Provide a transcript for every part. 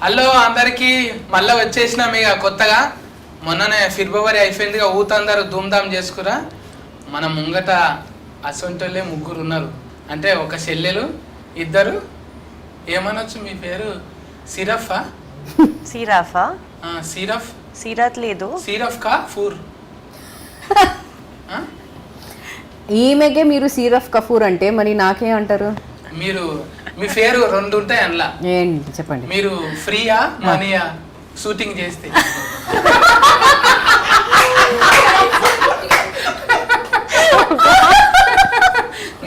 Hello అందరికి మళ్ళీ వచ్చేసినాం ఇక కొత్తగా. మొన్ననే ఫిబ్రవరి అయిపోయిందిగా, ఊతందరూ ధూమ్ధామ్ చేసుకురా. మన ముంగట అసొంటోళ్ళే ముగ్గురు ఉన్నారు. అంటే ఒక చెల్లెలు, ఇద్దరు ఏమనొచ్చు మీ పేరు? సిరఫా? సిరాఫా? సిరఫ్ సిరాత్ లేదు. సిరఫ్ కా ఫూర్? ఈమెకే మీరు సిరఫ్ కఫూర్ అంటే మరి నాకే అంటారు? మీరు మీ పేరు రెండు ఉంటాయి అందులో. ఏంటి చెప్పండి. మీరు ఫ్రీయా మనీయా షూటింగ్ చేస్తే?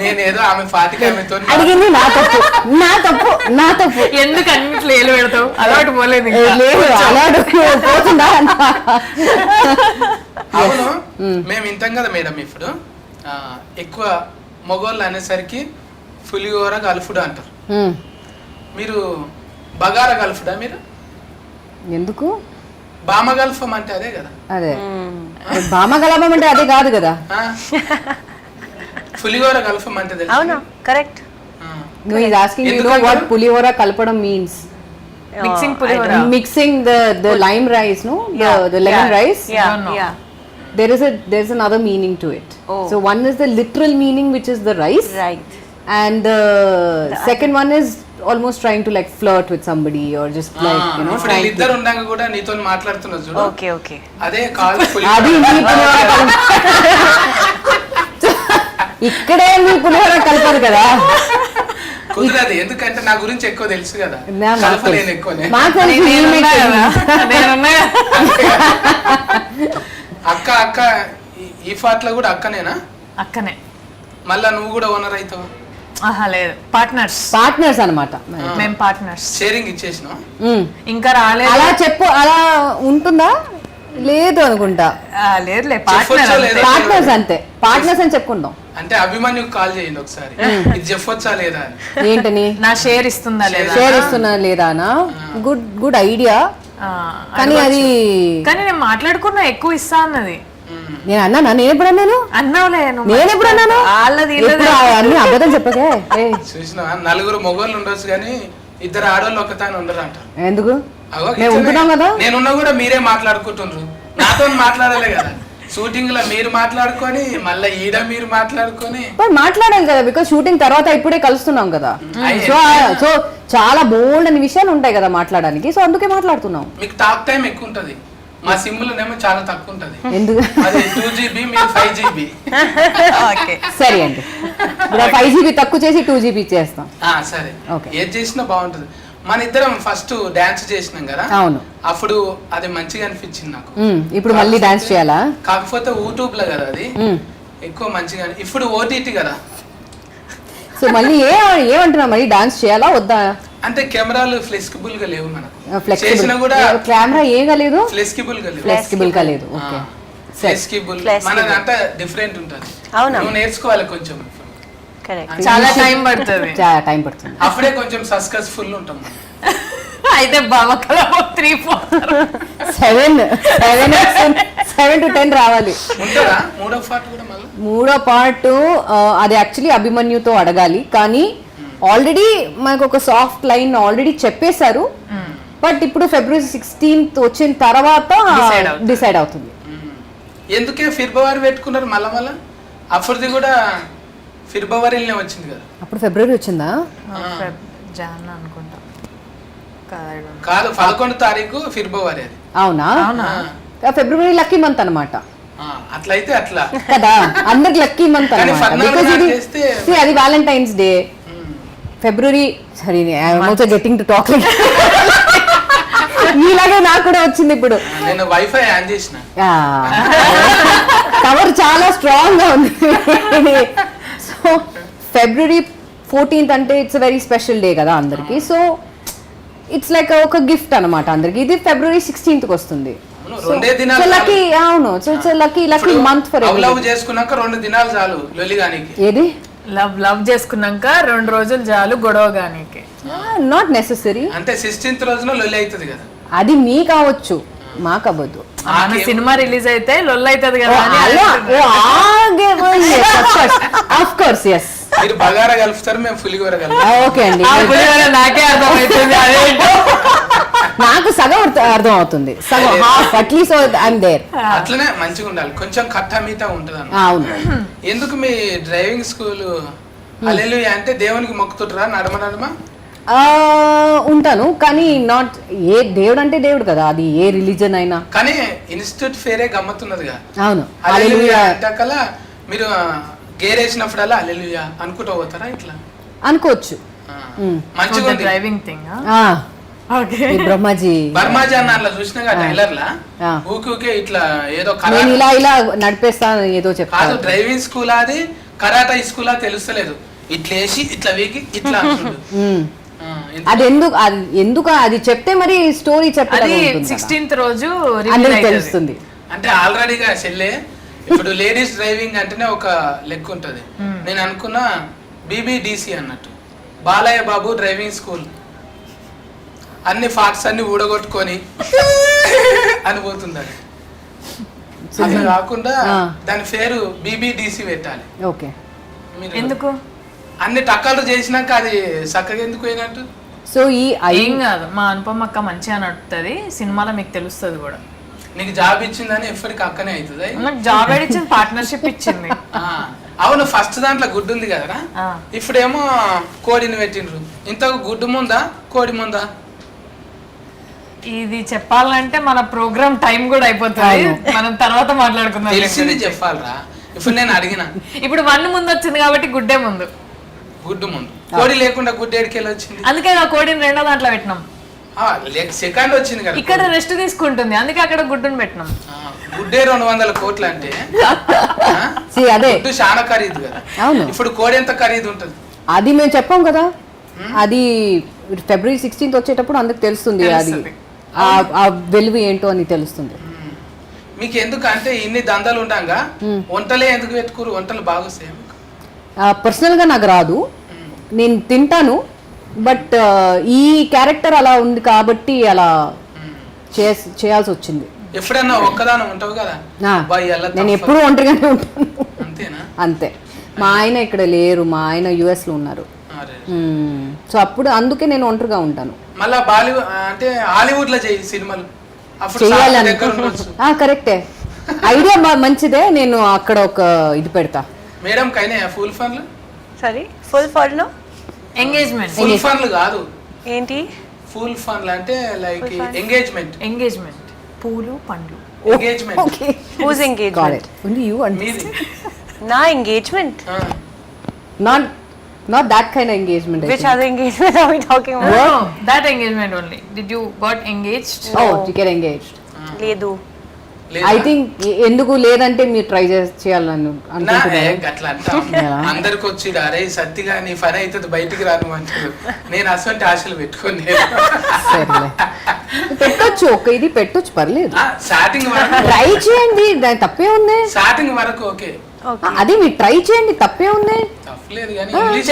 నేనేదో ఆమె ఫాతికి ఆమెతో అడిగింది నా తప్పు, నా తప్పు, నా తప్పు. ఎందుకు అన్నిట్లో ఏలు పెడతావు? అలవాటు పోలేదు. లేదు అలవాటు పోతుందా? అవును, మేము వింటాం కదా మేడం. ఇప్పుడు ఎక్కువ మగోళ్ళు అనేసరికి పులిహోర గల్ఫుడు అంటారు. మీరు బగారా గల్ఫుడా? మీరు ఎందుకు బామ గల్ఫం అంటే అదే కదా? అదే బామ గలభం అంటే అదే కాదు కదా. పులిహోర గల్ఫం అంటే తెలుసా? అవునా, correct. No, he's asking you know what pulihora kalpadam means. Mixing pulihora. Mixing the lime rice, no? The lemon rice. Yeah. There's another meaning to it. Oh. So one is the literal meaning, which is the rice. Right. And the second one is almost trying to like flirt with somebody or just like, you know, ఇప్పుడు ఇద్దరు ఉన్నాక కూడా నీతో మాట్లాడుతున్నారు చూడు. Okay okay. అదే call అది మీ పులిహోర ఇక్కడే మీ పులిహోర కలపరు కదా. కుదరదు, ఎందుకంటే నా గురించి ఎక్కువ తెలుసు కదా. కలపలేను ఎక్కువనే. అక్క అక్క ఈ ఫాట్ లో కూడా అక్కనేనా? అక్కనే. మళ్ళా నువ్వు కూడా ఓనర్ అవుతావు? ఆహా లేదు, పార్ట్నర్స్ అన్నమాట. మేము పార్ట్నర్స్. షేరింగ్ ఇచ్చేసిన ఇంకా రాలేదు. అలా చెప్పు, అలా ఉంటుందా? లేదు అనుకుంటా. లేదులే, పార్ట్నర్స్ అంతే. పార్ట్నర్స్ అని చెప్పుకుందాం. అంటే అభిమన్యుకు కాల్ చేయండి ఒకసారి, ఇది చెప్పొచ్చా లేదా అని. ఏంటని? నా షేర్ ఇస్తుందా లేదా? షేర్ ఇస్తున్నా లేదానా? Good idea. కానీ అది నేను మాట్లాడుకున్నా ఎక్కువ ఇస్తా అన్నది. నేను అన్నానా? నేను ఎప్పుడు అన్నాను? అన్నావులే. నేను ఎప్పుడు అన్నాను? అన్ని అబద్ధం చెప్పకే. చూసిన నలుగురు మొగోళ్ళు ఉండొచ్చు కానీ ఇద్దరు ఆడవాళ్ళు ఒకతాని ఉండరు అంటారు. ఎందుకు? ఉంటున్నాం కదా. నేనున్నా కూడా మీరే మాట్లాడుకుంటుండ్రు, నాతో మాట్లాడాలి కదా. షూటింగ్ లో మీరు మాట్లాడుకొని మళ్ళీ ఈడ మీరు మాట్లాడుకొని మాట్లాడాలి కదా. బికాస్ షూటింగ్ తర్వాత ఇప్పుడే కలుస్తున్నాం కదా. సో చాలా బోల్డ్ అని విషయాలు ఉంటాయి కదా మాట్లాడడానికి. సో అందుకే మాట్లాడుతున్నాం. మీకు టాక్ టైం ఎక్కువ ఉంటది, మా సిమ్లోనేమో చాలా తక్కువ ఉంటది. ఎందుకు? అది 2GB, మీరు 5GB. సరే అండి, 5GB తక్కువ చేసి 2GB చేస్తాం. సరే, ఏది చేసినా బాగుంటది. మన ఇద్దరం ఫస్ట్ డాన్స్ చేసినాం కదా. అవును, అప్పుడు అది మంచిగా అనిపించింది నాకు. ఇప్పుడు మళ్ళీ డాన్స్ చేయాలా? కాకపోతే యూట్యూబ్ లో కదా అది ఎక్కువ మంచిగా. ఇప్పుడు ఓటీటీ కదా. సో మళ్ళీ ఏమంటున్నా, మళ్ళీ డాన్స్ చేయాలా వద్దా? అంటే కెమెరాలు ఫ్లెక్సిబుల్ గా లేవు మనకు. చేసినా కూడా కెమెరా ఏగా లేదు, ఫ్లెక్సిబుల్ గా లేదు. ఓకే, ఫ్లెక్సిబుల్ మనదంతా డిఫరెంట్ ఉంటుంది. నువ్వు నేర్చుకోవాలి కొంచెం. చాలా టైం పడుతుంది. అప్పుడే కొంచెం సక్సెస్ఫుల్ ఉంటాం. అయితే బావకల 7 to 10 రావాలి. ఉంటుందా మూడో పార్ట్ కూడా? మళ్ళీ మూడో పార్ట్ అది యాక్చువల్లీ అభిమన్యుతో అడగాలి. కానీ ఆల్రెడీ మనకు ఒక సాఫ్ట్ లైన్ ఆల్రెడీ చెప్పేశారు. బట్ ఇప్పుడు February 16th వచ్చిన తర్వాత డిసైడ్ అవుతుంది. ఎందుకే ఫిబ్రవరి పెట్టుకున్నారు మళ్ళా? అప్పుడుది కూడా ఫిబ్రవరిలోనే వచ్చింది కదా. అప్పుడు ఫిబ్రవరి వచ్చిందా? జాన్ అనుకుంటా. కాదు, 11వ తారీఖు ఫిబ్రవరి అది. అవునా? ఫిబ్రవరి లక్కీ మంత్ అన్నమాట. అట్లయితే అట్లా కదా, అందరికి లక్కీ మంత్ అన్నమాట. అది వ్యాలంటైన్స్ డే. ఫిబ్రవరి సరే, I'm also getting to talk. ఇలాగే నాకు కూడా వచ్చింది ఇప్పుడు. నేను వైఫై ఆన్ చేసిన. కవర్ చాలా స్ట్రాంగ్ గా ఉంది. సో February 14th అంటే ఇట్స్ వెరీ స్పెషల్ డే కదా అందరికి. సో ఇట్స్ లైక్ ఒక గిఫ్ట్ అన్నమాట అందరికి. ఇది February 16th వస్తుంది. లక్కీ. అవును, so it's lucky month for every. Love చేసుకున్నాక 2 దినాలు చాలు లొలిగానికి. ఏది? లవ్ చేసుకున్నాక 2 రోజులు చాలు గొడవగానికి. Not necessary. అంటే 16th రోజున లొలి అవుతుంది కదా. అది మీ కావచ్చు, మాకు అవ్వదు. సినిమా రిలీజ్ అయితే లొల్లి అవుతుంది కదా. Of course, yes. మీరు బగారా కలుపుతారు, మేము పులిహోర కలుపుతాం. ఓకే అండి, నాకే అర్థమవుతుంది అదేంటో. అర్థం అవుతుంది సగం హాఫ్ అట్లీస్ట్ ఐఎమ్ దేర్. అట్లనే మంచిగా ఉండాలి, కొంచెం కట్టా మీతా ఉంటది అన్న. అవును. ఎందుకు మీ డ్రైవింగ్ స్కూల్ హల్లెలూయా అంటే దేవునికి మొక్కుతుంటారా నడమ నడమ? ఉంటాను కానీ నాట్ ఏ దేవుడు అంటే దేవుడు కదా, అది ఏ రిలీజన్ అయినా. కానీ ఇన్స్టిట్యూట్ ఫేరే గమ్మత్తున్నదిగా. అవును హల్లెలూయా అంటకల్లా మీరు గేర్ వేసినప్పుడల్లా హల్లెలూయా అనుకుంటూ పోతారా ఇట్లా? అనుకోవచ్చు. మంచిగా ఉంది. డ్రైవింగ్ థింగ్ ఈ బ్రహ్మాజీ బర్మాజీ అన్న అట్లా చూసినా టైలర్ లా ఊకే ఇట్లా ఏదో నేను ఇలా ఇలా నడిపేస్తాను ఏదో కాదు. చెప్తాను. డ్రైవింగ్ స్కూల్ అది కరాటా స్కూల్ తెలుస్తలేదు, ఇట్లా వేసి ఇట్లా వీకి ఇట్లా అంటుండు. అది ఎందుకు అది చెప్తే మరి స్టోరీ అది చెప్పాలి 16th రోజు అందరికి తెలుస్తుంది. అంటే ఆల్రెడీగా చెల్లె ఇప్పుడు లేడీస్ డ్రైవింగ్ అంటేనే ఒక లెక్క ఉంటది. నేను అనుకున్నా బీబీడీసీ అన్నట్టు, బాలయ్య బాబు డ్రైవింగ్ స్కూల్, అన్ని ఫాక్స్ అన్ని ఊడగొట్టుకొని అని పోతుంది అది. అట్లా కాకుండా దాని పేరు బీబీడీసీ పెట్టాలి. ఓకే. మీరు ఎందుకు అన్ని టక్కలు చేసినాక అది చక్కగా ఎందుకు పోయినట్టు? సో ఈ ఏం కాదు, మా అనుపమ అక్క మంచిగా నడుపుతుంది సినిమాలో, మీకు తెలుస్తుంది కూడా. నీకు జాబ్ ఇచ్చిందని ఎప్పటికి అక్కనే అవుతుంది. నాకు జాబ్ ఇచ్చింది, పార్ట్నర్షిప్ ఇచ్చింది. అవును, ఫస్ట్ దాంట్లో గుడ్డు ఉంది కదరా, ఇప్పుడేమో కోడిని పెట్టిండ్రు. ఇంతకు గుడ్డు ముందా కోడి ముందా? ఇది చెప్పాలంటే మన ప్రోగ్రామ్ టైం కూడా అయిపోతుంది, మనం తర్వాత మాట్లాడుకుందాం. తెలిసింది చెప్పాలరా. ఇప్పుడు నేను అడిగిన, ఇప్పుడు 1 ముందు వచ్చింది కాబట్టి గుడ్డే ముందు. గుడ్డు ముందు కోడి లేకుండా గుడ్డు ఏడికెళ్ళి వచ్చింది? అందుకే ఆ కోడిని రెండో దాంట్లో పెట్టినాం. సెకండ్ వచ్చింది కదా, ఇక్కడ రెస్ట్ తీసుకుంటుంది, అందుకే అక్కడ గుడ్డుని పెట్టినాం. గుడ్డే 200 కోట్లు అంటే అదే గుడ్డు చాలా ఖరీదు కదా. అవును. ఇప్పుడు కోడి ఎంత ఖరీదు ఉంటుంది? అది మేము చెప్పాం కదా, అది February 16th వచ్చేటప్పుడు అందరికి తెలుస్తుంది. అది ఆ వెలుగు ఏంటో అని తెలుస్తుంది. మీకు ఎందుకు అంటే ఇన్ని దందాలు ఉంటాగా వంటలే ఎందుకు పెట్టుకోరు? వంటలు బాగొస్తాయి. పర్సనల్ గా నాకు రాదు, నేను తింటాను, బట్ ఈ క్యారెక్టర్ అలా ఉంది కాబట్టి అలా చేయాల్సి వచ్చింది. ఎప్పుడన్నా ఒక్కదానం ఉంటావు కదా? నేను ఎప్పుడు ఒంటరిగానే ఉంటాను. అంతేనా? అంతే. మా ఆయన ఇక్కడ లేరు, మా ఆయన US లో ఉన్నారు. సో అప్పుడు అందుకే నేను ఒంటరిగా ఉంటాను. మళ్ళా బాలీవుడ్ అంటే హాలీవుడ్ లో చేయి సినిమాలు, కరెక్టే. ఐడియా మంచిదే, నేను అక్కడ ఒక ఇది పెడతా. మేడం కైనా ఫుల్ ఫన్లు? సారీ, ఫుల్ ఫన్లు? ఎంగేజ్మెంట్. ఫుల్ ఫన్లు కాదు, ఏంటి ఫుల్ ఫన్లు అంటే లైక్ ఎంగేజ్మెంట్. ఎంగేజ్మెంట్ పూలు పండ్లు. Engagement. Okay. Whose engagement? Only you and మీది. నా engagement? not that kind of engagement. Which other engagement are we talking about? No, that engagement only. Did you got engaged? Oh, you get engaged. లేదు. I think ఎందుకు లేదంటే మీరు try చేయాలని అనుకుంటున్నారు. అట్లా అంటాం అందరికి వచ్చి అరే సత్తిగా నీ పని అవుతుంది బయటికి రాను అంటారు. నేను అసలు ఆశలు పెట్టుకోండి. పెట్టొచ్చు, ఒక ఇది పెట్టొచ్చు, పర్లేదు. స్టార్టింగ్ వరకు ట్రై చేయండి, దాని తప్పే ఉంది. స్టార్టింగ్ వరకు ఓకే, అది మీరు ట్రై చేయండి, తప్పే ఉంది. తప్పలేదు కానీ ఇంగ్లీష్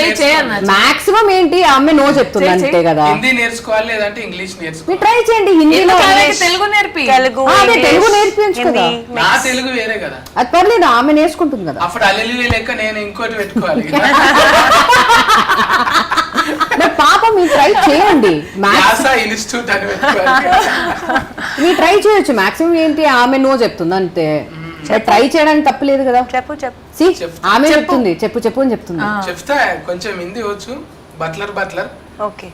మాక్సిమం ఏంటి ఆమె నో చెప్తుంది అంతే కదా. హిందీ నేర్చుకోవాలి లేదంటే ఇంగ్లీష్ నేర్చుకోవాలి. మీరు ట్రై చేయండి, హిందీలో తెలుగు నేర్పి. తెలుగు నేర్పించు కదా. నా తెలుగు వేరే కదా, అది పర్లేదు, ఆమె నేర్చుకుంటుంది కదా. అప్పుడు అల్లెలు లెక్క నేను ఇంకోటి పెట్టుకోవాలి. పాప మీరు ట్రై చేయండి, ఇన్స్టిట్యూట్ అని పెట్టుకోవాలి. మీరు ట్రై చేయొచ్చు. మాక్సిమం ఏంటి ఆమె నో చెప్తుంది అంతే. ట్రై చేయడానికి తప్పలేదు కదా. చెప్పు ఆమె చెప్తుంది, చెప్పు అని చెప్తుంది. చెప్తా కొంచెం హిందీ వచ్చు. బట్లర్ ओके,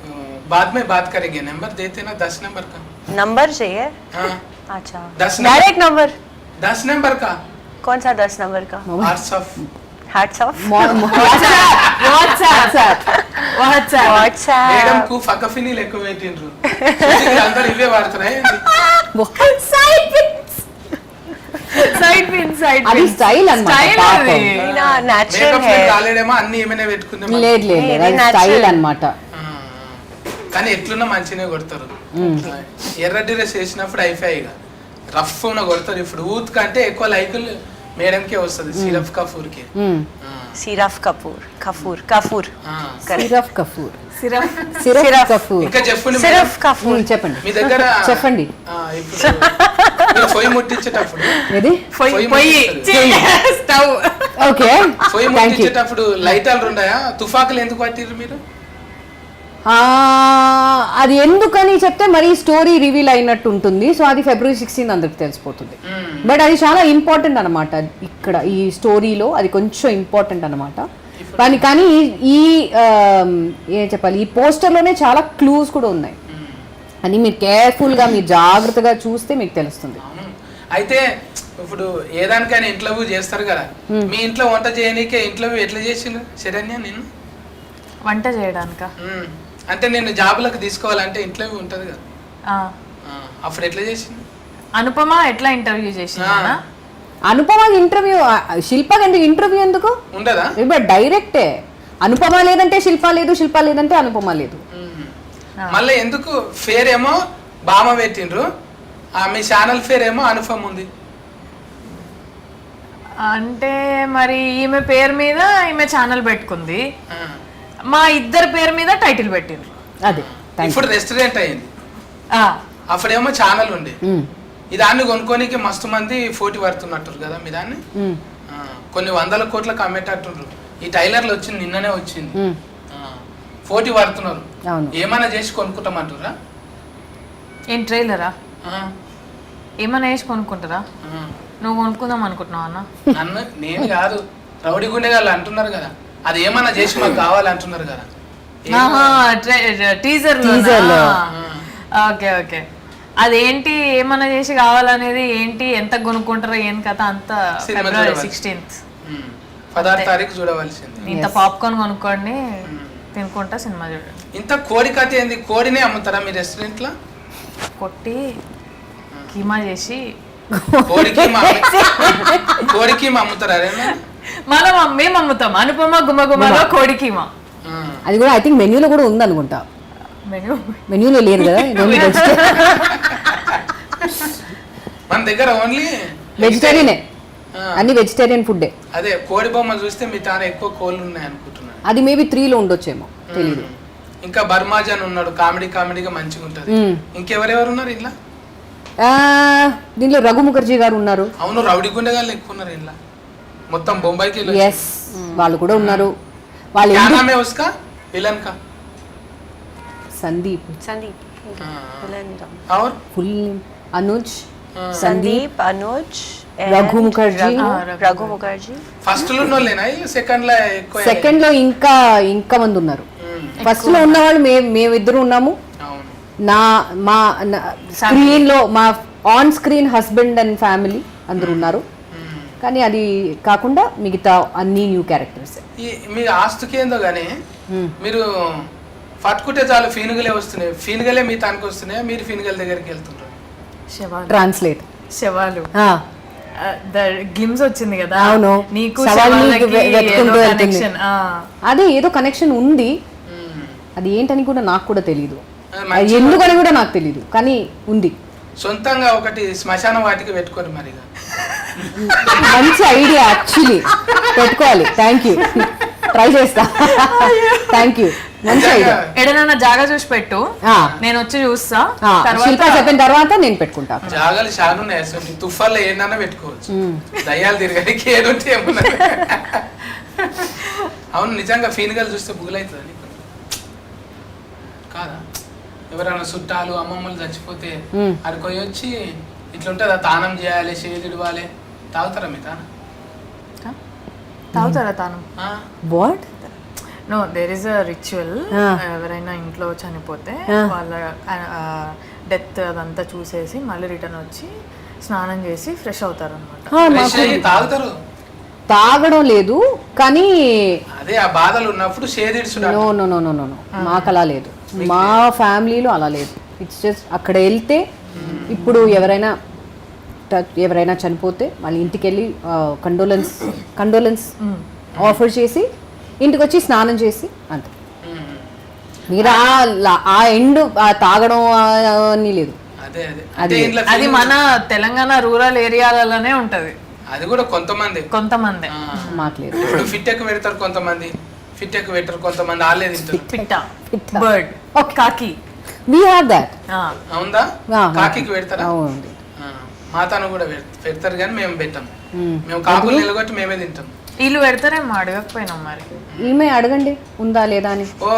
बाद में बात करेंगे. नंबर देते ना 10 नंबर का. नंबर चाहिए? हाँ. अच्छा, 10 डायरेक्ट नंबर? 10 नंबर का. कौन सा 10 नंबर का? WhatsApp. Hats off. WhatsApp. Madam కు ఫకఫిని లెక్క పెట్టిండ్రు. అందరూ ఇవే వాడుతున్నాయి. సైడ్ పిన్ అది స్టైల్ అన్నమాట. నేచురల్ హెయిర్ కాలేడేమో అన్ని ఏమైనా పెట్టుకుందాం. లేదు అది స్టైల్ అన్నమాట. కానీ ఎట్లున్నా మంచినే కొడతారు. ఎర్ర డ్రెస్ వేసినప్పుడు అయిపోయాయిగా రఫ్ ఉన్న కొడతారు. ఇప్పుడు ఊత్ కంటే ఎక్కువ లైకులు మేడంకే వస్తుంది. సిరఫ్ కపూర్ కి. సిరఫ్ కపూర్. ఇంకా చెప్పండి సిరఫ్ కపూర్. చెప్పండి మీ దగ్గర చెప్పండి. పొయ్యి ముట్టించేటప్పుడు స్టవ్. ఓకే, పొయ్యి ముట్టించేటప్పుడు లైటాలు ఉన్నాయా? తుఫాకులు ఎందుకు పట్టిర్రు మీరు? అది ఎందుకని చెప్తే మరి స్టోరీ రివీల్ అయినట్టు ఉంటుంది. సో అది February 16 అందరికి తెలిసిపోతుంది. బట్ అది చాలా ఇంపార్టెంట్ అనమాట. ఇక్కడ ఈ స్టోరీలో అది కొంచెం ఇంపార్టెంట్ అనమాట. కానీ ఈ ఏం చెప్పాలి, ఈ పోస్టర్లోనే చాలా క్లూస్ కూడా ఉన్నాయి. అని మీరు కేర్ఫుల్గా మీరు జాగ్రత్తగా చూస్తే మీకు తెలుస్తుంది. అయితే ఇప్పుడు ఏదానికైనా ఇంటర్వ్యూ చేస్తారు కదా, మీ ఇంట్లో వంట చేయనీకే ఇంటర్వ్యూ ఎట్లా చేసిండు శరణ్య? నేను వంట చేయడానిక అంటే నేను జాబులకు తీసుకోవాలంటే ఇంటర్వ్యూ ఉంటుంది కదా, అప్పుడు ఎట్లా చేసిండు? అనుపమ ఎట్లా ఇంటర్వ్యూ చేసిందా? అనుపమ ఇంటర్వ్యూ, శిల్పకి ఎందుకు ఇంటర్వ్యూ ఎందుకు ఉండదా? ఇప్పుడు డైరెక్టే అనుపమ లేదంటే శిల్ప లేదు, శిల్ప లేదంటే అనుపమ లేదు. మళ్ళీ ఎందుకు ఫేర్ ఏమో బామ పెట్టిండ్రు, మీ ఛానల్ ఫేర్ ఏమో అనుపమ ఉంది. అంటే మరి ఈమె పేరు మీద ఈమె ఛానల్ పెట్టుకుంది, మా ఇద్దరు పేరు మీద టైటిల్ పెట్టిండ్రు. అదే ఇప్పుడు రెస్టారెంట్ అయింది, అప్పుడేమో ఛానల్ ఉండే. ఈ దాన్ని కొనుక్కోనికి మస్తు మంది పోటీ పడుతున్నట్టు కదా మీ దాన్ని. కొన్ని 100 కోట్లకు అమ్మేటట్టుండ్రు. ఈ టైలర్లు వచ్చింది, నిన్ననే వచ్చింది, పోటీ పడుతున్నారు. ఏమైనా చేసి కొనుక్కుంటామంటారా? ఏం ట్రైలరా? ఏమైనా వేసి కొనుక్కుంటారా? నువ్వు కొనుక్కుందాం అనుకుంటున్నావు అన్న? నన్ను నేను కాదు, రౌడీ గుండె వాళ్ళు అంటున్నారు కదా, అది ఏమన్నా చేసి మాకు కావాలంటున్నారు కదా టీజర్. ఓకే ఓకే, అదేంటి ఏమన్నా చేసి కావాలనేది ఏంటి, ఎంత కొనుక్కుంటారో ఏం కథ అంతా February 16th 16వ తారీఖు చూడవలసింది. ఇంత పాప్కార్న్ కొనుక్కోండి, తినుకుంటా సినిమా చూడండి. ఇంత కోడి కథ ఏంది? కోడినే అమ్ముతారా మీ రెస్టారెంట్ లో? కొట్టి కీమా చేసి కోడికి అమ్ముతారా? మేము అమ్ముతాం అనుపమ గుమగుమలో కోడి కీమా. అది కూడా ఐ థింక్ మెన్యూలో కూడా ఉంది అనుకుంటా. మెన్యూలో లేదు కదా, మన దగ్గర ఓన్లీ వెజిటేరియనే, అన్ని వెజిటేరియన్ ఫుడ్డే. అదే కోడి బొమ్మ చూస్తే మీ తాను ఎక్కువ కోళ్ళు ఉన్నాయి అనుకుంటున్నాను. అది మేబీ 3లో ఉండొచ్చేమో తెలియదు. ఇంకా బర్మాజాన్ ఉన్నాడు, కామెడీగా మంచిగా ఉంటది. ఇంకెవరెవరు ఉన్నారు ఇలా? దీనిలో రఘు ముఖర్జీ గారు ఉన్నారు. అవును, రౌడీ గుండె గారు ఎక్కువ ఉన్నారు ఇలా, మొత్తం బొంబాయికి. ఎస్, వాళ్ళు కూడా ఉన్నారు. వాళ్ళు విలన్ కా సందీప్ और फुल अनुज संदीप अनुज రఘు ముఖర్జీ. రఘు ముఖర్జీ ఫస్ట్ లో ఉన్నోళ్ళేనా? సెకండ్ లో ఎక్కువ? సెకండ్ లో ఇంకా మంది ఉన్నారు. ఫస్ట్ లో ఉన్న వాళ్ళు మేమిద్దరు ఉన్నాము. మా స్క్రీన్ లో మా on screen husband and family అందరు ఉన్నారు. కానీ అది కాకుండా మిగతా అన్ని న్యూ క్యారెక్టర్స్. మీ ఆస్తుకి ఏందో గానీ మీరు పట్టుకుంటే చాలు ఫీనుగలే వస్తున్నాయి, ఫీనుగలే మీ తానికి వస్తున్నాయి, మీరు ఫీనుగల దగ్గరికి వెళ్తున్నారు. ట్రాన్స్లేట్ శవాలు గ్లిమ్స్ వచ్చింది కదా. అవును, నీకు అదే ఏదో కనెక్షన్ ఉంది. అది ఏంటని కూడా నాకు కూడా తెలియదు, ఎందుకని కూడా నాకు తెలియదు, కానీ ఉంది. సొంతంగా ఒకటి శ్మశాన వాటికి పెట్టుకోరు మరి. మంచి ఐడియా యాక్చువల్లీ, పెట్టుకోవాలి. థ్యాంక్ యూ, ట్రై చేస్తా. థ్యాంక్ యూ, మంచి ఐడియా. ఎడనన్నా జాగా చూసి పెట్టు, నేను వచ్చి చూస్తా. చెప్పిన తర్వాత నేను పెట్టుకుంటా. జాగాలు చాలా ఉన్నాయి, తుఫాన్లో ఏదన్నా పెట్టుకోవచ్చు, దయ్యాలు తిరగడానికి ఏదంటే ఏమన్నా. అవును, నిజంగా ఫీనుగలు చూస్తే బుగులవుతుంది కాదా? ఎవరైనా చుట్టాలు అమ్మమ్మలు చచ్చిపోతే అక్కడికి వచ్చి ఇట్లుంటుందా, తానం చేయాలి, చేదిడవాలి, తాగుతారా మీ తాను? తాగుతారా తానం? What? No, there is a ritual. ఎవరైనా ఇంట్లో చనిపోతే వాళ్ళ డెత్ అదంతా చూసేసి మళ్ళీ రిటర్న్ వచ్చి స్నానం చేసి ఫ్రెష్ అవుతారు అనమాట. తాగుతారు? తాగడం లేదు, కానీ అదే ఆ బాధలు ఉన్నప్పుడు no no no no no, మాకు అలా లేదు. మా ఫ్యామిలీలో అలా లేదు. ఇట్స్ జస్ట్ అక్కడ వెళ్తే, ఇప్పుడు ఎవరైనా చనిపోతే వాళ్ళ ఇంటికి వెళ్ళి కండోలెన్స్ ఆఫర్ చేసి ఇంటికి వచ్చి స్నానం చేసి అంతే. మీరు ఆ ఎండ్ తాగడం అని లేదు. అది మన తెలంగాణ రూరల్ ఏరియాలలోనే ఉంటది. అది కూడా కొంతమంది మాకు లేదు. ఇప్పుడు ఫిట్ ఎక్కువ పెడతారు కొంతమంది, ఫిట్ ఎక్కువ పెట్టారు కొంతమంది, ఆలే తింటారు. పిట్ట బర్డ్ కాకి we have that. అవుందా? కాకికి పెడతారా? అవునండి, మాతాను కూడా పెడతారు కానీ మేము పెట్టాం. మేము కాకులు నిలగొట్టి మేమే తింటాం. వీళ్ళు పెడతారేమో అడగకపోయినాం మరి. ఈమె అడగండి ఉందా లేదా అని. वो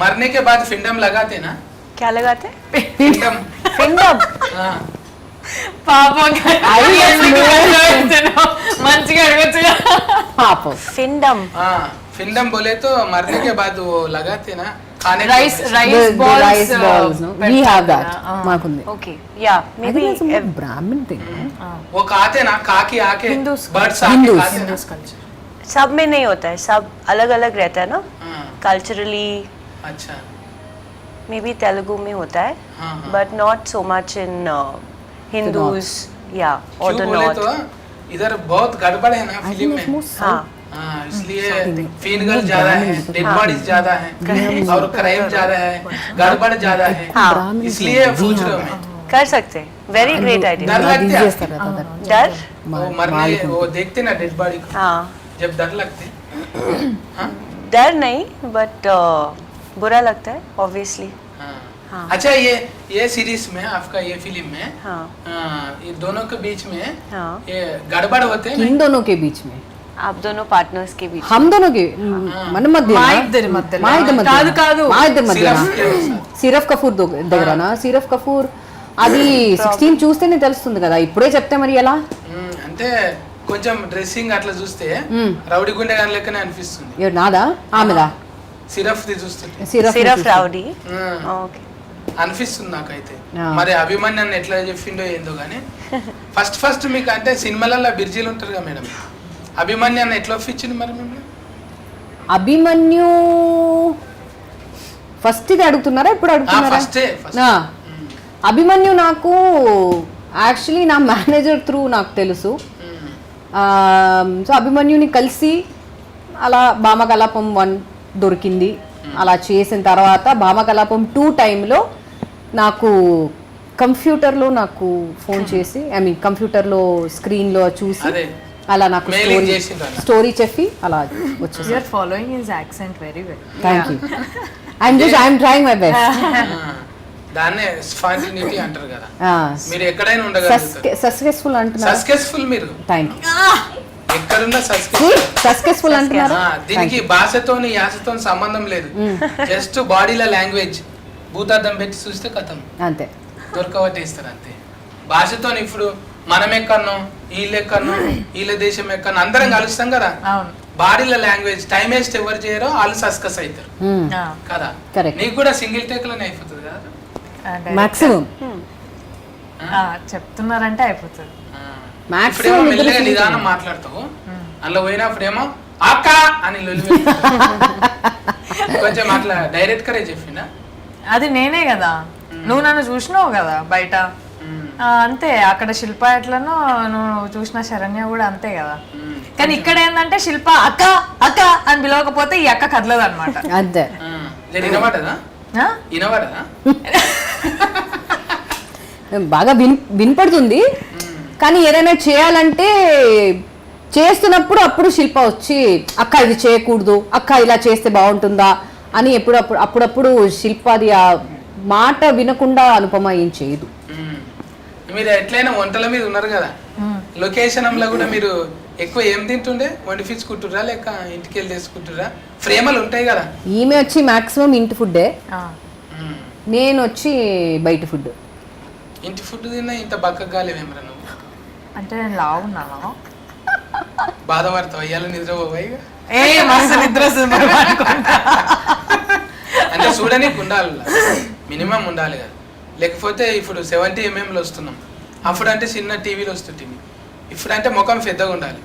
मरने के बाद फिंडम लगाते ना? क्या लगाते? फिंडम. फिंडम. हाँ. పాపం మంచిగా అడగచ్చు. పాపం. फिंडम. हाँ फिंडम बोले तो मरने के बाद वो लगाते ना खाने के రైస్ लिए. Rice rice balls we have that మాకుంది. Okay. Yeah. Maybe. Brahmin thing. वो खाते ना खा के आके Hindus. बर्ड्स आके Hindus. खाते ना. కల్చర్ सब में नहीं होता है. सब अलग अलग रहता है ना. हाँ, Culturally, अच्छा. maybe Telugu में होता है, हाँ, हाँ. but not so much in Hindus. Yeah. Or क्यों the बोले north. तो इधर बहुत गड़बड़ है ना फिल्म में. हाँ. हाँ इसलिए फीनगल ज्यादा है, डेड बॉडीज ज्यादा है और क्राइम ज्यादा है, गड़बड़ ज्यादा है. हाँ. इसलिए पूछ रहा हूँ मैं. कर सकते हैं. Very great idea. डर लगता है చేస్తారు కదా. डर. वो मरने वो देखते ना डेड बॉडी को हाँ. जब डर लगते. हाँ डर नहीं, but बुरा लगता है obviously. हाँ. हाँ. अच्छा ये सीरीज में आपका ये फिल्म में हाँ. ये दोनों के बीच में हाँ. ये गड़बड़ होते हैं इन दोनों के बीच में आप दोनों पार्टनर्स के बीच. हम दोनों के మన మధ్య మా ఇద్దరి మధ్యలో. మా ఇద్దరి మధ్య కాదు, కాదు. మా ఇద్దరి మధ్య సిరఫ్ के साथ. సిరఫ్ కపూర్ దగ్గరనా? సిరఫ్ కపూర్ అది 16 చూస్తేనే తెలుస్తుంది కదా, ఇప్పుడే చెప్తే మరి ఎలా? అంటే కొంచెం డ్రెస్సింగ్ అట్లా చూస్తే రౌడీ గుండె గాని లెక్కనే అనిపిస్తుంది. ఎవరు నాదా ఆమెదా? సిరఫ్ ది చూస్తుంటే సిరఫ్ రౌడీ. ఓకే. అనిపిస్తుంది నాకైతే. ఆ. మరి అభిమన్యాన్ని ఎట్లా చెప్పిండో ఏందో కానీ ఫస్ట్ మీకు అంటే సినిమాలలో బిర్జీలు ఉంటారు కదా మేడం, అభిమన్యాన్ని ఎట్లా ఒప్పించింది మరి మిమ్మల్ని? అభిమన్యు ఫస్ట్ ఇది అడుగుతున్నారా ఇప్పుడు అడుగుతున్నారా? ఫస్టే ఫస్ట్. ఆ, అభిమన్యు నాకు యాక్చువల్లీ నా మేనేజర్ త్రూ నాకు తెలుసు. సో అభిమన్యుని కలిసి అలా భామకలాపం 1 దొరికింది. అలా చేసిన తర్వాత భామకలాపం 2 టైంలో నాకు కంప్యూటర్లో నాకు ఫోన్ చేసి, ఐ మీన్ కంప్యూటర్లో స్క్రీన్లో చూసి అదే అలా నాకు Mailing చేసిండ్రు అలా. స్టోరీ చెప్పి అలా వచ్చేసి. You are following his accent very well. Thank you. I'm trying my best. దాన్నే స్పాంటినిటీ అంటారు కదా, మీరు ఎక్కడైనా ఉండగలుగుతారు. సక్సెస్ఫుల్ అంటున్నారు. సక్సెస్ఫుల్ మీరు థ్యాంక్ ఎక్కడున్నా యూ. సక్సెస్ఫుల్ అంటున్నారు. దీనికి భాషతోని యాసతోని సంబంధం లేదు, జస్ట్ బాడీల లాంగ్వేజ్ భూతార్థం పెట్టి చూస్తే కథం అంతే. దొరకబట్టేస్తారు అంతే. భాషతోని ఇప్పుడు మనం ఎక్కడనో వీళ్ళు ఎక్కడనో వీళ్ళ దేశం ఎక్కడనో అందరం కలుస్తాం కదా, అవును. బాడీల లాంగ్వేజ్ టైం వేస్ట్ ఎవరు చేయరో వాళ్ళు సస్కస్ అవుతారు కదా. Correct. నీకు కూడా సింగిల్ టేక్ లోనే అయిపోతుంది కదా. మాక్సిమం చెప్తున్నారంటే అయిపోతుంది. ఇప్పుడేమో మెల్లగా నిదానం మాట్లాడతావు, అందులో పోయినప్పుడేమో అక్క అని లొల్లి పెడతావు. కొంచెం అట్లా డైరెక్ట్ కరే చెప్పినా అది నేనే కదా, నువ్వు నన్ను చూసినావు కదా బయట. అంతే, అక్కడ శిల్ప ఎట్లనో నువ్వు చూసిన శరణ్య కూడా అంతే కదా. కానీ ఇక్కడ ఏంటంటే శిల్ప అక్క అక్క అని పిలవకపోతే ఈ అక్క కదలదు అనమాట. అంతే. వినబడదా వినబడదా బాగా వినపడుతుంది. కానీ ఏదైనా చేయాలంటే చేస్తున్నప్పుడు అప్పుడు శిల్ప వచ్చి అక్క ఇది చేయకూడదు, అక్క ఇలా చేస్తే బాగుంటుందా అని అప్పుడప్పుడు శిల్పది ఆ మాట వినకుండా అనుపమ ఏం చేయదు. మీరు ఎట్లయినా వంటల మీద ఉన్నారు కదా, లొకేషన్ లో కూడా మీరు ఎక్కువ ఏం తింటుండే? వండిపించుకుంటురా లేక ఇంటికి వెళ్ళి తీసుకుంటురా? ఫ్రేమలు ఉంటాయి కదా. ఈమె వచ్చి మాక్సిమం ఇంటి ఫుడ్డే, నేను వచ్చి బయట ఫుడ్. ఇంటి ఫుడ్ తిన్నా ఇంత బక్కగాలేమేమరా నువ్వు? అంటే నేను లావు ఉన్నాను. బాధపడతావు అయ్యాల నిద్ర పోవాయి నిద్ర అంటే చూడనీకి ఉండాలి, మినిమం ఉండాలి కదా. లేకపోతే ఇప్పుడు 70 mm వస్తున్నాం, అప్పుడు అంటే చిన్న టీవీలు వస్తుంటుంది, ఇప్పుడు అంటే ముఖం పెద్దగా ఉండాలి,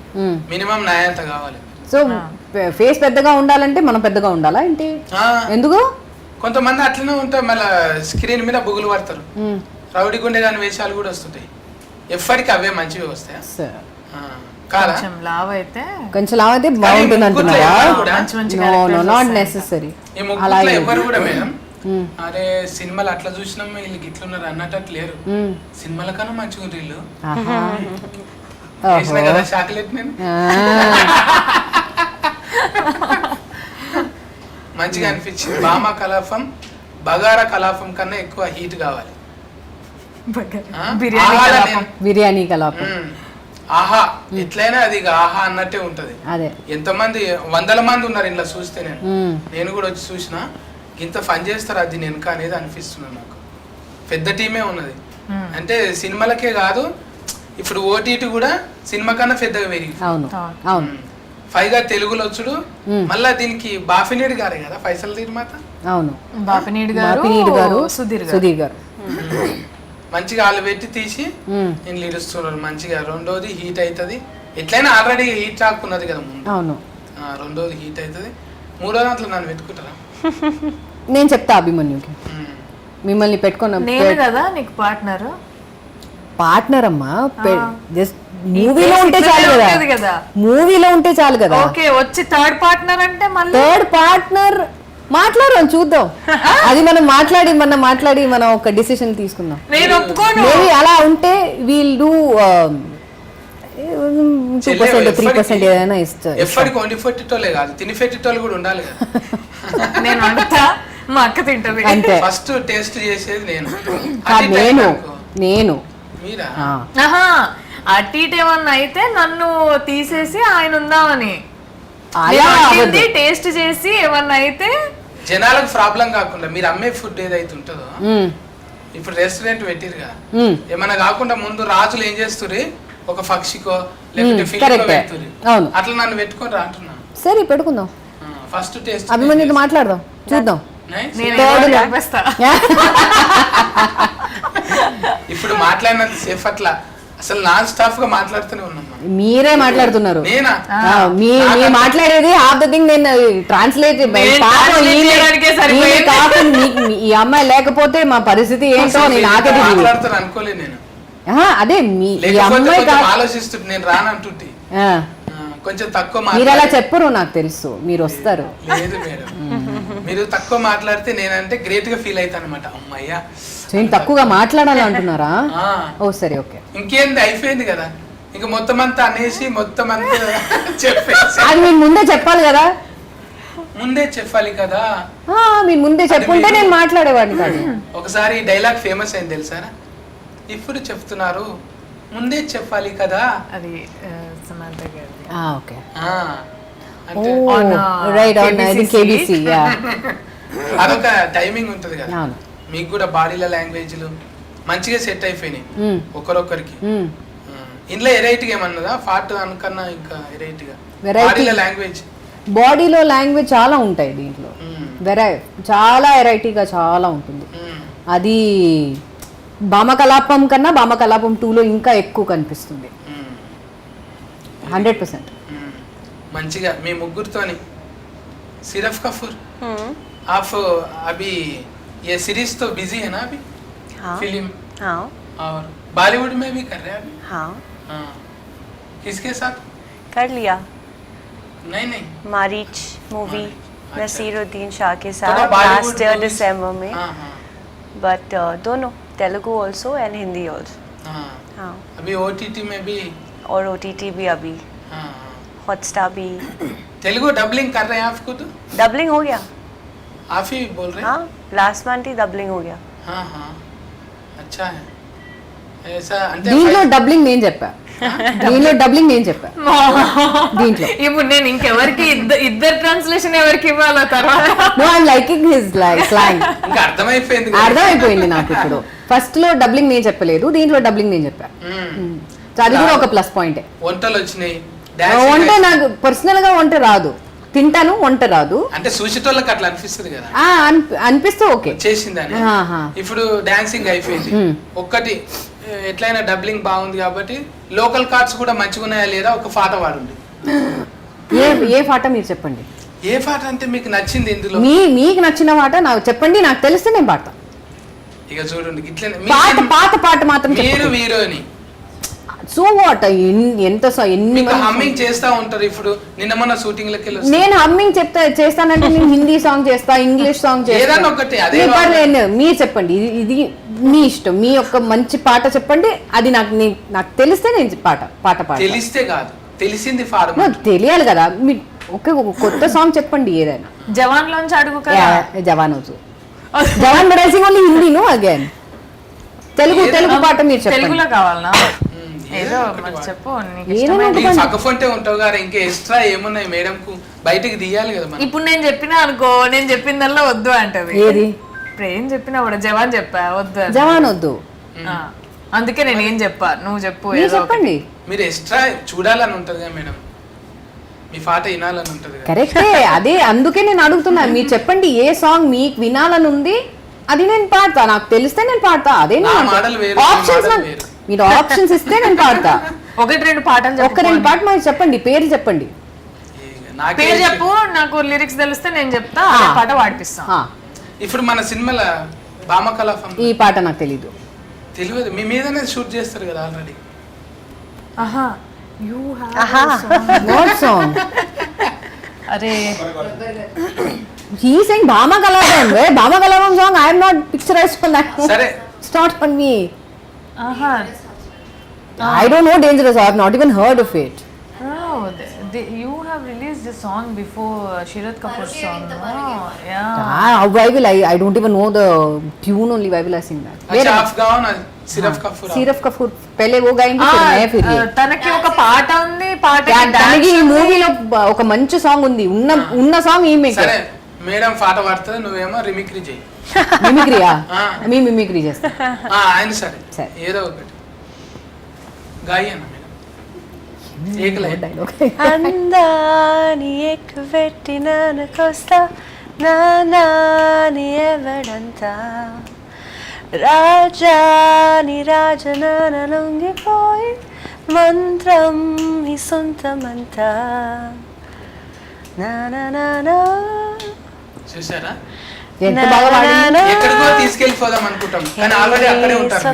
మినిమం నాయంత కావాలి. సో ఫేస్ పెద్దగా ఉండాలంటే మనం పెద్దగా ఉండాలా ఏంటి? ఎందుకు? కొంతమంది అట్లనే ఉంటారు, మళ్ళీ స్క్రీన్ మీద బుగులు పడతారు, రౌడీ గుండె కాని వేషాలు కూడా వస్తుంటాయి. ఎప్పటికీ అవే మంచివి వస్తాయా? కొంచెం లావ్ అయితే బాగుంటుంది అంటున్నారా? మంచి నాట్ నెసెసరీ. అలా ఎవరు కూడా మేడం అరే సినిమాలు అట్లా చూసినాం వీళ్ళకి ఇట్లున్నారు అన్నట్టు లేరు, సినిమాల కన్నా మంచిగా వీళ్ళు వేసిన కదా చాక్లెట్. నేను మంచిగా అనిపించింది. భామ కలాపం బగారా కలాపం కన్నా ఎక్కువ హీట్ కావాలి. బిర్యానీ కలాపం. ఆహా ఎట్లయినా అది ఇక ఆహా అన్నట్టే ఉంటది. అదే ఎంతమంది 100 మంది ఉన్నారు ఇంట్లో చూస్తే నేను కూడా వచ్చి చూసిన ఇంత ఫన్ చేస్తారు అది వెనుక అనేది అనిపిస్తున్నాను నాకు. పెద్ద టీమే ఉన్నది అంటే సినిమాలకే కాదు, ఇప్పుడు ఓటీటీ కూడా సినిమా కన్నా పెద్దగా పెరిగి. అవును అవును పైగా తెలుగులో వచ్చుడు మళ్ళా దీనికి బాఫినేడు గారే కదా పైసలు నిర్మాత. అవును బాపినీడు గారు సుధీర్ గారు మంచిగా వాళ్ళు పెట్టి తీసి నేను లీడుస్తున్నారు మంచిగా. రెండోది హీట్ అవుతుంది, ఎట్లయినా ఆల్రెడీ హీట్ రాకున్నది కదా ముందు. అవును రెండోది హీట్ అవుతుంది, మూడో దాంట్లో నన్ను పెట్టుకుంటారా? నేను చెప్తా అభిమన్యుకి మిమ్మల్ని పెట్టుకున్న నేను కదా నీకు పార్ట్నర్. పార్ట్నర్ అమ్మా, జస్ట్ మూవీలో ఉంటే చాలు కదా, మూవీలో ఉంటే చాలు కదా. ఓకే వచ్చి థర్డ్ పార్ట్నర్ అంటే మళ్ళీ థర్డ్ పార్ట్నర్ మాట్లాడదాం, చూద్దాం. అది మనం మాట్లాడి మనం ఒక డిసిషన్ తీసుకుందాం. నేను ఒప్పుకోను. మేబీ అలా ఉంటే వీల్ డూ 2% 3% ఏదైనా ఇస్తారు. ఎప్పటికి వండి పెట్టేటోళ్ళే కాదు, తిని పెట్టేటోళ్ళు కూడా ఉండాలి కదా. నేను వండుతా, మా అక్క తింటది. అంతే. ఫస్ట్ టేస్ట్ చేసేది నేను. నేను మీరా? ఆహా అటు ఇటు ఏమన్నా అయితే నన్ను తీసేసి ఆయన ఉందామని టేస్ట్ చేసి ఏమన్నా అయితే జనాలకు ప్రాబ్లం కాకుండా మీరు అమ్మే ఫుడ్ ఏదైతే ఉంటుందో, ఇప్పుడు రెస్టారెంట్ పెట్టిరు కదా, ఏమన్నా కాకుండా ముందు రాజులు ఏం చేస్తుర్రు, ఒక పక్షికో లేకపోతే ఫిల్మ్ పెడుతుర్రు, అట్లా నన్ను పెట్టుకొని అంటున్నా. సరే పెట్టుకుందాం, ఫస్ట్ టేస్ట్ అభిమన్యుతో మాట్లాడదాం, చూద్దాం. ఇప్పుడు మాట్లాడినంత సేఫ్ అట్లా అసలు నాన్ స్టాప్ గా మాట్లాడుతూనే ఉన్నాం. మీరే మాట్లాడుతున్నారు, నేనా మీరు మాట్లాడేది హాఫ్ ద థింగ్ నేను ట్రాన్స్లేట్. ఈ అమ్మాయి లేకపోతే మా పరిస్థితి ఏంటో నాకే మాట్లాడతాను అనుకోలేదు నేను. అదే మీ అమ్మాయి ఆలోచిస్తుంది, నేను రానంటుంటే కొంచెం తక్కువ మీరు అలా చెప్పరు, నాకు తెలుసు మీరు వస్తారు. లేదు మేడం, మీరు తక్కువ మాట్లాడితే నేనంటే గ్రేట్ గా ఫీల్ అవుతాను అనమాట. అమ్మయ్యా నేను తక్కువగా మాట్లాడాలి అంటున్నారా? ఓ సరే ఓకే, ఇంకేంది అయిపోయింది కదా, ఇంక మొత్తం అంతా అనేసి మొత్తం అంతా చెప్పేసి. అది మీరు ముందే చెప్పాలి కదా, ముందే చెప్పాలి కదా. మీరు ముందే చెప్పుంటే నేను మాట్లాడేవాడిని కాదు. ఒకసారి డైలాగ్ ఫేమస్ అయింది తెలుసారా, ఇప్పుడు చెప్తున్నారు ముందే చెప్పాలి కదా. అది సమంత గారి. Okay right KBC. అదొక టైమింగ్ ఉంటది కదా, మీకు కూడా బాడీల లాంగ్వేజ్లు మంచిగా సెట్ అయిపోయినాయి ఒకరొకరికి. ఇంట్లో ఎరైటీగా ఏమన్నదా పార్ట్ అనుకన్నా ఇంకా ఎరైటీగా బాడీలో లాంగ్వేజ్ చాలా ఉంటాయి దీంట్లో, చాలా వెరైటీగా చాలా ఉంటుంది. అది భామకలాపం కన్నా భామకలాపం 2లో ఇంకా ఎక్కువ కనిపిస్తుంది 100%. మంచిగా మీ ముగ్గురుతోని. सिर्फ कपूर आप अभी ये सीरीज तो बिजी है ना अभी? हाँ, फिल्म हाँ, और बॉलीवुड में भी कर रहे हैं अभी? हाँ, हाँ, किसके साथ कर लिया? नहीं मारीच मूवी अच्छा। नसीरुद्दीन शाह के थोड़ा साथ Bollywood लास्ट ईयर movies- दिसंबर में, हाँ हाँ बट दोनों Telugu also and Hindi also. हाँ हाँ, अभी OTT में भी और OTT भी अभी, हाँ हॉटस्टार भी. तेलुगु डबलिंग कर रहे हैं आप खुद? डबलिंग हो गया, आप ही बोल रहे हैं? हाँ लास्ट मंथ ही डबलिंग हो गया. हाँ हाँ अच्छा है ऐसा అంటే దీంట్లో డబ్లింగ్ నేను చెప్పా, దీంట్లో డబ్లింగ్ నేను చెప్పా దీంట్లో. ఇప్పుడు నేను ఇంకెవరికి ఇద్దరు ట్రాన్స్లేషన్ ఎవరికి ఇవ్వాలో తర్వాత. No I liking his slang. ఇంకా అర్థమైపోయింది అర్థమైపోయింది నాకు. ఇప్పుడు ఫస్ట్ లో డబ్లింగ్ నేను చెప్పలేదు, దీంట్లో డబ్లింగ్ నేను చెప్పా. అది కూడా ఒక ప్లస్ పాయింట్. వంటలు వచ్చినాయి, వంట నాకు పర్సనల్ గా వంట రాదు, తింటాను, వంట రాదు. అంటే చూసేటోళ్ళకి అట్లా అనిపిస్తుంది కదా, అనిపిస్తే ఓకే చేసిందని. ఇప్పుడు డాన్సింగ్ అయిపోయింది, ఒక్కటి ఎట్లయినా డబ్లింగ్ బాగుంది కాబట్టి లోకల్ కార్డ్స్ కూడా మంచిగా ఉన్నాయా లేదా ఒక పాట పాడండి. ఏ పాట మీరు చెప్పండి. ఏ పాట అంటే మీకు నచ్చింది ఇందులో? మీకు నచ్చిన పాట నాకు చెప్పండి, నాకు తెలిస్తే నేను పాడతా. ఇక చూడండి ఇట్లనే పాత పాట మాత్రం మీరు హీరోని. సో వాట్, ఎంత ఎన్ని హమ్మింగ్ చేస్తా ఉంటారు. ఇప్పుడు నిన్న మొన్న షూటింగ్ లకి నేను హమ్మింగ్ చేస్తానంటే నేను హిందీ సాంగ్ చేస్తా, ఇంగ్లీష్ సాంగ్ చేస్తా, మీరు చెప్పండి. ఇది మీ ఇష్టం, మీ యొక్క మంచి పాట చెప్పండి. అది నాకు తెలిస్తే నేను పాట పాట తెలిస్తే కాదు, తెలిసింది పాట తెలియాలి కదా. మీ ఒక కొత్త సాంగ్ చెప్పండి ఏదైనా. జవాన్ లోంచి అడుగు కదా. జవాన్ ఓన్లీ హిందీ. అగైన్ తెలుగు పాట మీరు చెప్పండి. తెలుగులో కావాలనా? ఏదో మరి చెప్పు నీకు ఏదైనా ఇష్టమైన నీకు పక్కఫొంటే ఉంటావు కదా, ఇంకా ఎక్స్ట్రా ఏమున్నాయి మేడం కు బయటికి తీయాలి కదా మనం. ఇప్పుడు నేను చెప్పినా అనుకో, నేను చెప్పిందల్లా వద్దు అంటది. ఏది ఇప్పుడు ఏం చెప్పినా కూడా జవాన్ చెప్పా వద్దు అని. జవాన్ వద్దు, ఆ, అందుకే నేను ఏం చెప్పా, నువ్వు చెప్పు మీరు ఏదో ఒకటి. చెప్పండి. మీరు ఎక్స్ట్రా చూడాలని ఉంటది కదా మేడం, మీ పాట వినాలని ఉంటది కదా. కరెక్టే, అదే అందుకే నేను అడుగుతున్నా. మీరు చెప్పండి ఏ సాంగ్ మీకు వినాలని ఉంది, అది నేను పాడతా. నాకు తెలిస్తే నేను పాడతా. అదే నా మాటలు వేరు, మీ ఆప్షన్స్ మాటలు వేరు. మీరు ఆప్షన్స్ ఇస్తే నేను పాడతా. ఒకటి రెండు పాటలు ఒక్క చెప్పు. రెండు పాట మాకు చెప్పండి, పేరు చెప్పండి. నాకే పేరు చెప్పు, నాకు లిరిక్స్ తెలిస్తే నేను చెప్తా, అదే పాట పాడిపిస్తా. ఆ, ఇప్పుడు మన సినిమాల భామకలాపం ఈ పాట నాకు తెలీదు. తెలియదు, మీ మీదనే షూట్ చేస్తారు కదా ఆల్రెడీ. ఆహా యూ హ్యావ్ వాట్ సాంగ్? అరే he saying Bhama Kalapam. Bhama Kalapam song I am not picturised for that. సరే ఇట్స్ నాట్ ఫర్ మీ. ఆహా I don't know Dangerous. I have not even heard of it. Oh, you have released the song before Sharath Kapoor's song, no? Yeah. Why will I don't even know the tune only. Why will I sing that? अच्छा आप गाओ ना, सिर्फ कपूर आओ. Siraf Kapoor पहले वो गाएंगे फिर मैं फिर ये. తనకి ఒక పాట ఉంది, పాట దానికి ఈ మూవీలో ఒక మంచి సాంగ్ ఉంది. ఉన్న సాంగ్ ఈమె. సరే మేడం పాట పాడుతుంది, నువ్వేమో రిమిక్రీ చేయి. మిమిక్రీయా? మీ మిమిక్రీ చేస్తా. ఆయన సరే సరే. ఏదో ఒకటి గాయి అన్న మేడం, ఏక లైన్. డైలాగ్. అందాని ఎక్కువెట్టి నానకొస్తా నాని ఎవడంతా రాజాని రాజనాన లొంగిపోయి మంత్రం ఈ సొంతమంతా నానా చూసారా, ఎంత బాగా పాడింది. ఎక్కడికో తీసుకెళ్ళిపోదాం అనుకుంటాం కానీ ఆల్రెడీ అక్కడే ఉంటారు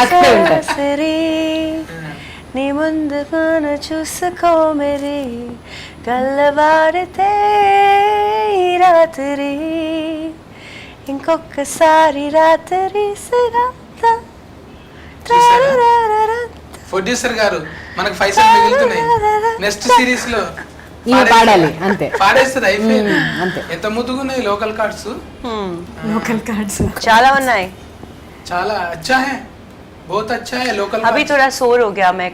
అక్కడే ఉంటారు. సరే నీ ముందుకున చూసుకో మరి గల్లవారితే ఈ రాత్రి ఇంకొకసారి రాత్రి ప్రొడ్యూసర్ గారు మనకు పైసలు మిగులుతున్నాయి, నెక్స్ట్ సిరీస్ లో ఈమె పాడాలి అంతే. పాడేస్తుంది అయిపోయింది. అంతే. ఎంత ముద్దుగున్నాయి లోకల్ కార్డ్స్, లోకల్ కార్డ్స్. చాలా ఉన్నాయి. చాలా अच्छा है, बहुत अच्छा है लोकल अभी cards. थोड़ा शोर हो गया, मैं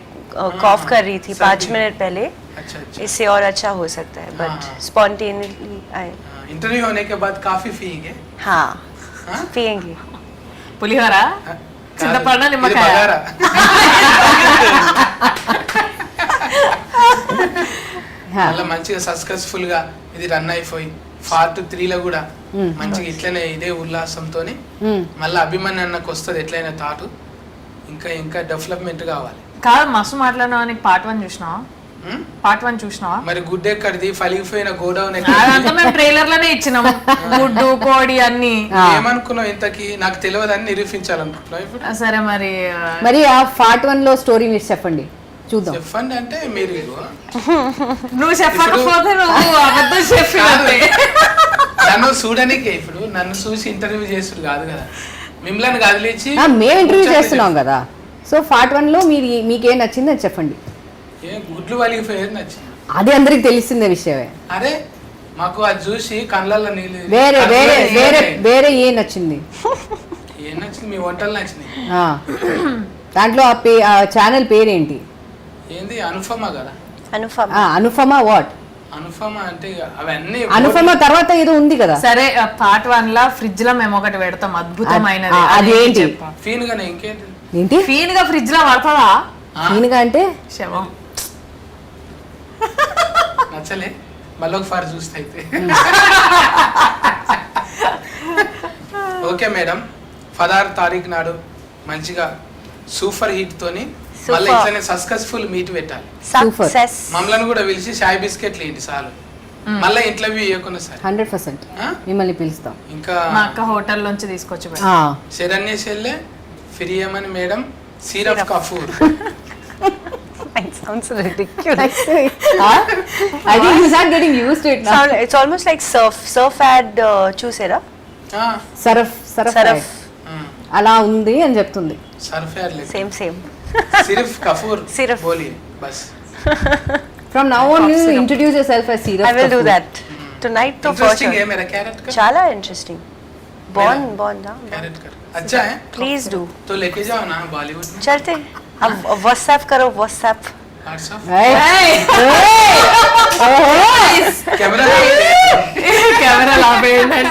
कॉफ कर रही थी 5 मिनट पहले, अच्छा अच्छा. इससे और अच्छा हो सकता है बट हाँ। स्पॉन्टेनियसली आए. इंटरव्यू होने के बाद काफी पिएंगे. हाँ हाँ? पियेंगे. పులిహోర, చింతపండు, ఇది నిమ్మకాయ. బగారా. మళ్ళీ మంచిగా సక్సెస్ఫుల్ గా ఇది రన్ అయిపోయి పార్ట్ 3 లో కూడా మంచిగా ఇట్లనే ఇదే ఉల్లాసంతోని మళ్ళీ అభిమన్యు అన్నకు వస్తుంది ఎట్లయినా తాటు, ఇంకా ఇంకా డెవలప్మెంట్ కావాలి. కాదు మస్తు మాట్లాడినావా, నీకు పార్ట్ 1 చూసినావా? హ్మ్? పార్ట్ 1 చూసినావా? మరి గుడ్ ఎక్కడిది, ఫలిగిపోయిన గోడౌన్ అదంతా మేము ట్రైలర్ లోనే ఇచ్చినాం, గుడ్డు కోడి అన్ని. ఏమనుకున్నావు ఇంతకి, నాకు తెలియదని నిరూపించాలనుకుంటున్నావు ఇప్పుడు. సరే మరి మరి ఆ పార్ట్ 1 లో స్టోరీ మీరు చెప్పండి చూద్దాం. చెప్పండి అంటే మీరు ఇగో. నువ్వు చెప్పకపోతే నువ్వు అబద్ధం చెప్పి కాదు, నన్ను చూడనికే ఇప్పుడు నన్ను చూసి ఇంటర్వ్యూ చేసుడు కాదు కదా, మిమ్మల్ని కదిలిచ్చి మేము ఇంటర్వ్యూ చేస్తున్నాం కదా. సో పార్ట్ 1 లో మీకేం నచ్చింది అది చెప్పండి. ఏ గుడ్లు వలిగిపోయేది నచ్చింది, అది అందరికి తెలిసిందే విషయమే. అరే మాకు అది చూసి కళ్ళల్లో నీళ్ళు వేరే కడుపులో వేరే నీళ్ళు వేరే ఉన్నాయి. వేరే ఏం నచ్చింది? ఏం నచ్చింది, మీ వంటలు నచ్చినాయి. ఆ. దాంట్లో ఆ ఛానల్ పేరేంటి? ఏంది అనుపమ కదా, अनुपम అనుపమ వాట్? అనుపమ అంటే ఇక అవన్నీ అనుపమ తర్వాత ఏదో ఉంది కదా. సరే పార్ట్ 1 లా ఫ్రిడ్జ్ లో మేము ఒకటి పెడతాం అద్భుతమైనది. అదేంటి? ఫీన్ గానే ఇంకేంటి ఏంటి ఫీన్ గా ఫ్రిడ్జ్ లో పడతావా? ఈయనగా అంటే శవం. నచ్చలే మళ్ళీ ఒకసారి చూస్తే అయితే. ఓకే మేడం, 16 తారీఖు నాడు మంచిగా సూపర్ హిట్ తోని మళ్ళీ ఇట్లనే సక్సెస్ఫుల్ మీట్ పెట్టాలి. सक्सेस మమ్మల్ని కూడా పిలిచి చాయ్ బిస్కెట్లు ఏంటి చాలు, మళ్ళీ ఇంటర్వ్యూ ఇవ్వకుండా సార్ 100% మిమ్మల్ని పిలుస్తాం. ఇంకా మా అక్క హోటల్ నుంచి తీసుకొచ్చి పెడతాం. శరణ్య చెల్లె ఫిరియమని మేడం, సిరఫ్ Kapoor. it sounds ridiculous. I think you start getting used to it now. It's almost like surf ad చూసారా? సరఫ్ సరఫ్ అలా ఉంది అని చెప్తుంది. సర్ఫేర్ సేమ్ సిరఫ్ కపూర్ సిరఫ్. బోలియే బస్. From now on you introduce yourself as Siraf I will do Kapoor. that tonight. तो ఇంట్రెస్టింగ్ ఏ మేరా క్యారెక్టర్ చాలా ఇంట్రెస్టింగ్. बॉन्ड बॉन्ड हाँ कैरेट कर अच्छा है प्लीज डू तो लेके जाओ ना बॉलीवुड में चलते अब व्हाट्सएप करो व्हाट्सएप व्हाट्सएप कैमरा కెమెరా లాపేయండి.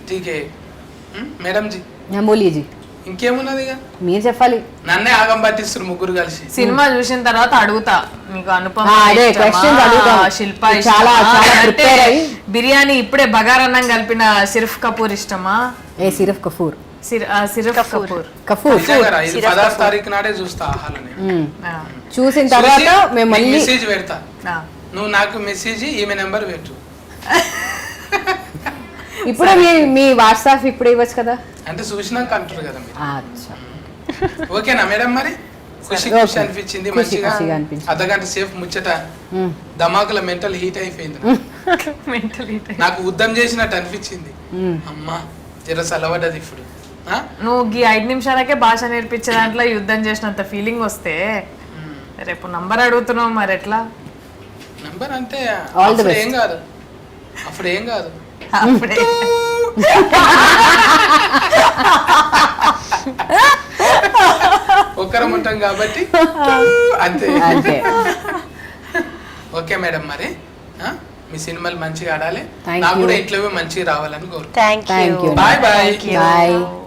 ठीक है మేడం జీ బోలియే జీ ఇంకేమున్నది ఇక మీరు చెప్పాలి. నన్నే ఆగం పట్టిస్తారు ముగ్గురు కలిసి సినిమా చూసిన తర్వాత అడుగుతా మీకు అనుపమ అదే ఇష్టమా? questions అడుగుతాం. శిల్ప చాలా ఇష్టమా? చాలా అంటే prepare అయ్యి. బిర్యానీ ఇప్పుడే బగారన్నం కలిపిన సిర్ఫ్ కపూర్ ఇష్టమా? ఏ సిరఫ్ కఫూర్ సిర్ఫ్ కపూర్. కపూర్ కఫూర్ నిజంగా ఇది 16 తారీఖు నాడే చూస్తా ఆహాలని ఆ, చూసిన తర్వాత మేము మళ్ళీ మెసేజ్ పెడతా ఆ. నువ్వు నాకు మెసేజ్ ఈమె నెంబర్ పెట్టు ఇప్పుడే మీ వాట్సాప్ ఇప్పుడే ఇవ్వచ్చు కదా. అంటే చూసినాక అంటారు కదా మీరు అచ్చా. ఓకేనా మేడం మరి ఖుషి ఓకే. ఖుషి అనిపించింది ఖుషి మంచిగా ఖుషిగా అనిపించింది. అర్ధగంట సేపు ముచ్చట మ్మ్. ధమాకుల మెంటల్ హీట్ అయిపోయింది మెంటలీ నాకు యుద్ధం చేసినట్టు అనిపించింది మ్మ్. అమ్మా జర సలవడ్డది ఇప్పుడు ఆ? నువ్వు ఈ 5 నిమిషాలకే భాష నేర్పించే దాంట్లో యుద్ధం చేసినంత ఫీలింగ్ వస్తే రేపు నంబర్ అడుగుతున్నావు మరి ఎట్లా? నంబర్ అంటే All the అప్పుడు best. ఏం కాదు అప్పుడు ఏం కాదు అప్పుడే ఒక్కరం ఉంటాం కాబట్టి అంతే అంతే. ఓకే మేడం మరి ఆ? మీ సినిమాలు మంచిగా ఆడాలి Thank నాకు you. కూడా ఇంట్లో మంచిగా రావాలని కోరుకుంటున్నాను thank Thank you you. Bye bye. Thank you. Bye.